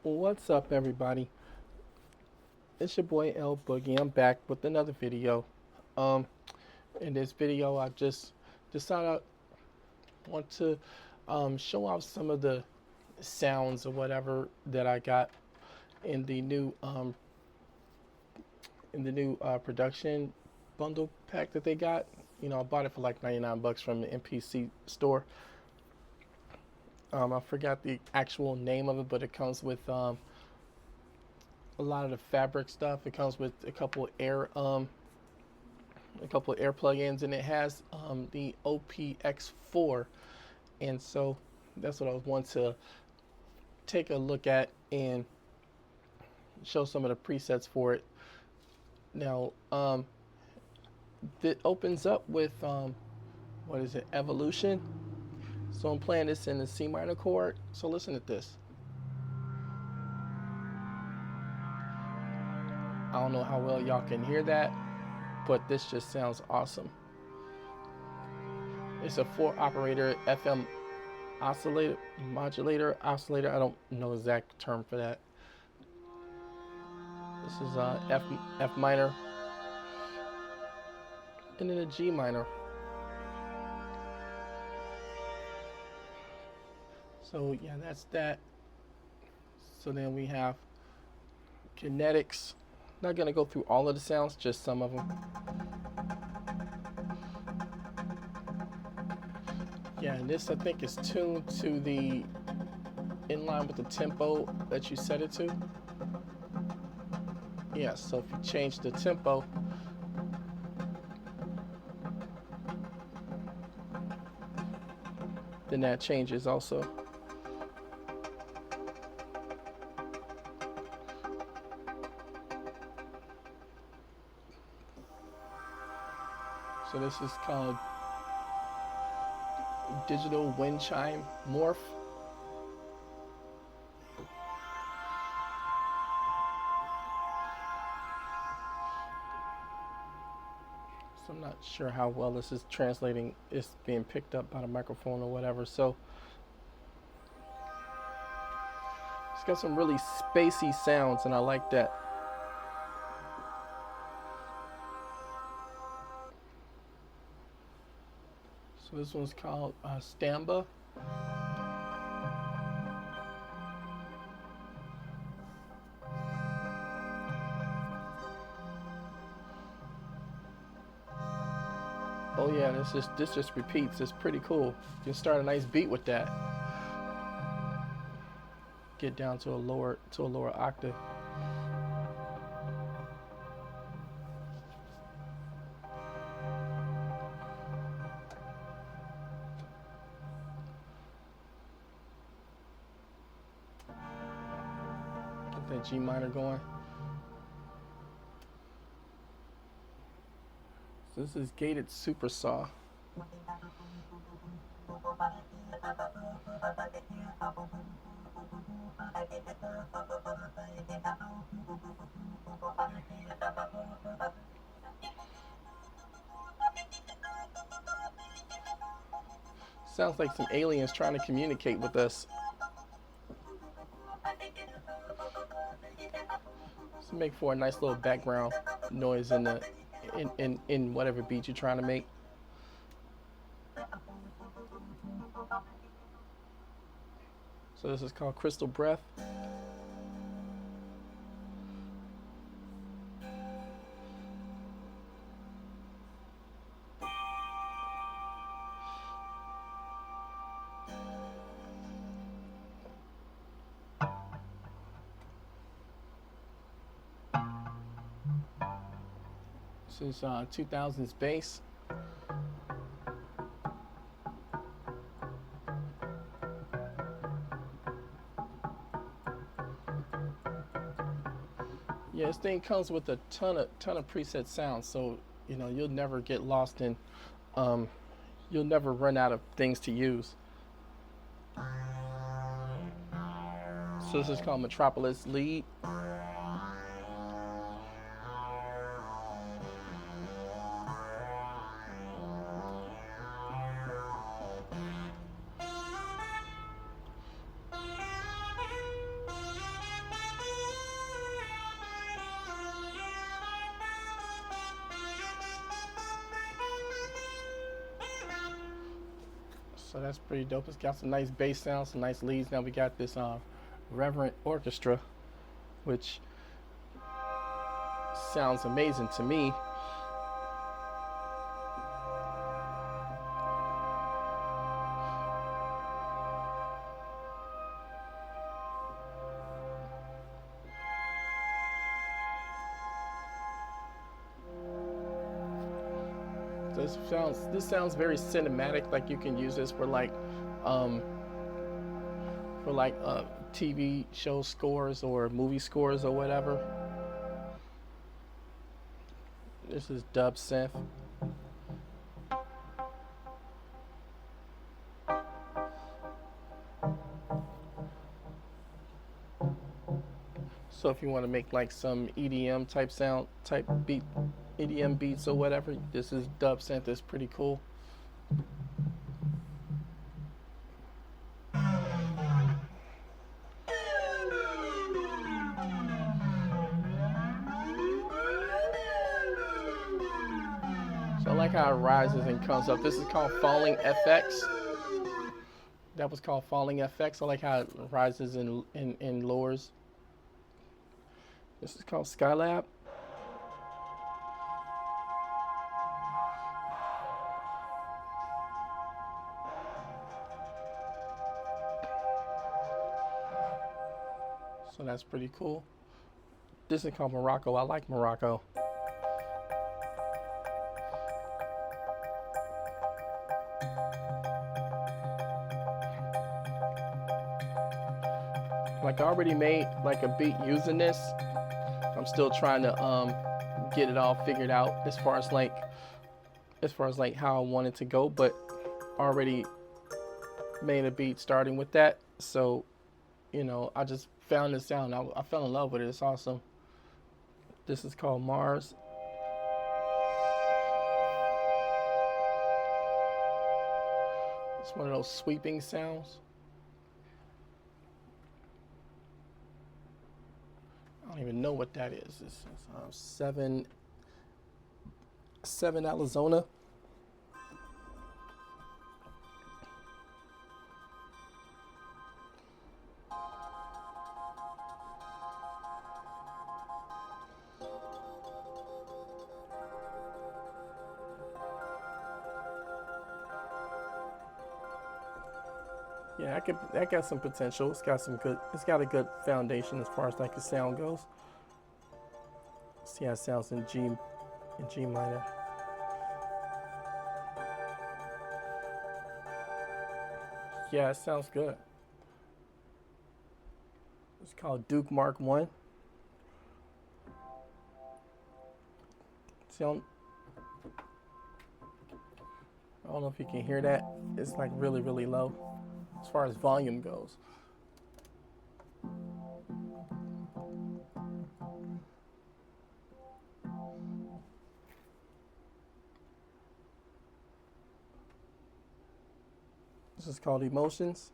What's up, everybody? It's your boy El-Boogie. I'm back with another video. Um, in this video, I just decided I want to show off some of the sounds or whatever that I got in the new production bundle pack that they got. You know, I bought it for like 99 bucks from the MPC store. I forgot the actual name of it, but it comes with a lot of the fabric stuff. It comes with a couple of air plugins, and it has the OPx4, and so that's what I want to take a look at and show some of the presets for it. Now, it opens up with what is it? Evolution. So I'm playing this in the C minor chord. So listen to this. I don't know how well y'all can hear that, but this just sounds awesome. It's a 4-operator FM modulator. I don't know the exact term for that. This is F minor, and then a G minor. So yeah, that's that. So then we have kinetics. Not gonna go through all of the sounds, just some of them. Yeah, and this I think is tuned to the in line with the tempo that you set it to. Yeah, so if you change the tempo, then that changes also. So this is called digital wind chime morph. So I'm not sure how well this is translating. It's being picked up by the microphone or whatever. So it's got some really spacey sounds, and I like that. So this one's called Stamba. Oh yeah, this just repeats. It's pretty cool. You can start a nice beat with that. Get down to a lower octave. Get that G minor going. So this is gated super saw. Sounds like some aliens trying to communicate with us. So make for a nice little background noise in the in whatever beat you're trying to make. So this is called Crystal Breath. This is 2000s bass. Yeah, this thing comes with a ton of preset sounds, so you know you'll never get lost in, you'll never run out of things to use. So this is called Metropolis Lead. So that's pretty dope. It's got some nice bass sounds, some nice leads. Now we got this Reverent Orchestra, which sounds amazing to me. This sounds very cinematic. Like you can use this for like TV show scores or movie scores or whatever. This is dub synth. So if you want to make like some EDM type beat, EDM beats or whatever, this is dub synth. It's pretty cool. So I like how it rises and comes up. This is called Falling FX. That was called Falling FX. I like how it rises and lowers. This is called Skylab. So that's pretty cool. This is called Morocco. I like Morocco. Like I already made like a beat using this. I'm still trying to get it all figured out as far as like how I want it to go, but already made a beat starting with that. So, you know, I just found this sound. I fell in love with it. It's awesome. This is called Mars. It's one of those sweeping sounds. I don't even know what that is. This is 7 Arizona. Yeah, that got some potential. It's got a good foundation as far as like the sound goes. See how it sounds in G minor. Yeah, it sounds good. It's called Duke Mark 1. See, I don't know if you can hear that. It's like really, really low as far as volume goes. This is called Emotions.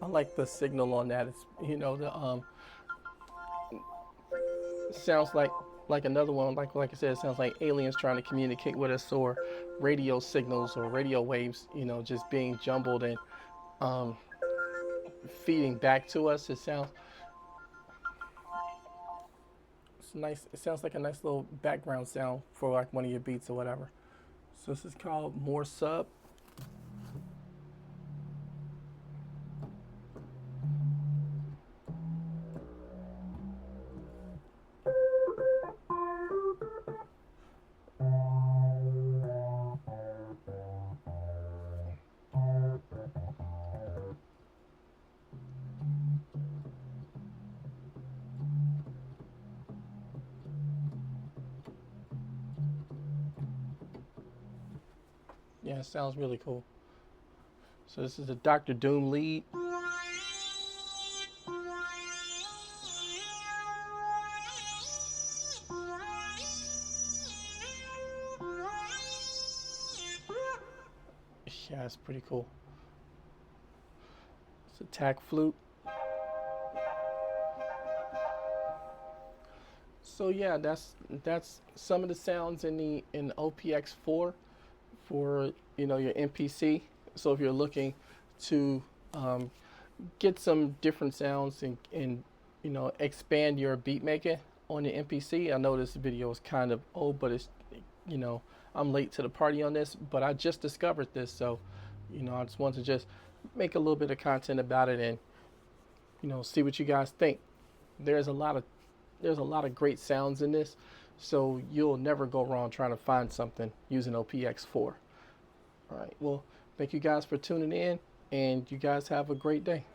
I like the signal on that. It's, you know, the sounds like another one. Like I said, it sounds like aliens trying to communicate with us, or radio signals or radio waves. You know, just being jumbled and feeding back to us. It's nice. It sounds like a nice little background sound for like one of your beats or whatever. So this is called More Sub. Yeah, it sounds really cool. So this is a Dr. Doom lead. Yeah, it's pretty cool. It's a tack flute. So yeah, that's some of the sounds in the OPx4 for your MPC. So if you're looking to get some different sounds and expand your beat making on the MPC. I know this video is kind of old, but it's you know I'm late to the party on this, but I just discovered this, so I just want to just make a little bit of content about it and see what you guys think. There's a lot of great sounds in this, so you'll never go wrong trying to find something using OPx4. All right, well, thank you guys for tuning in, and you guys have a great day.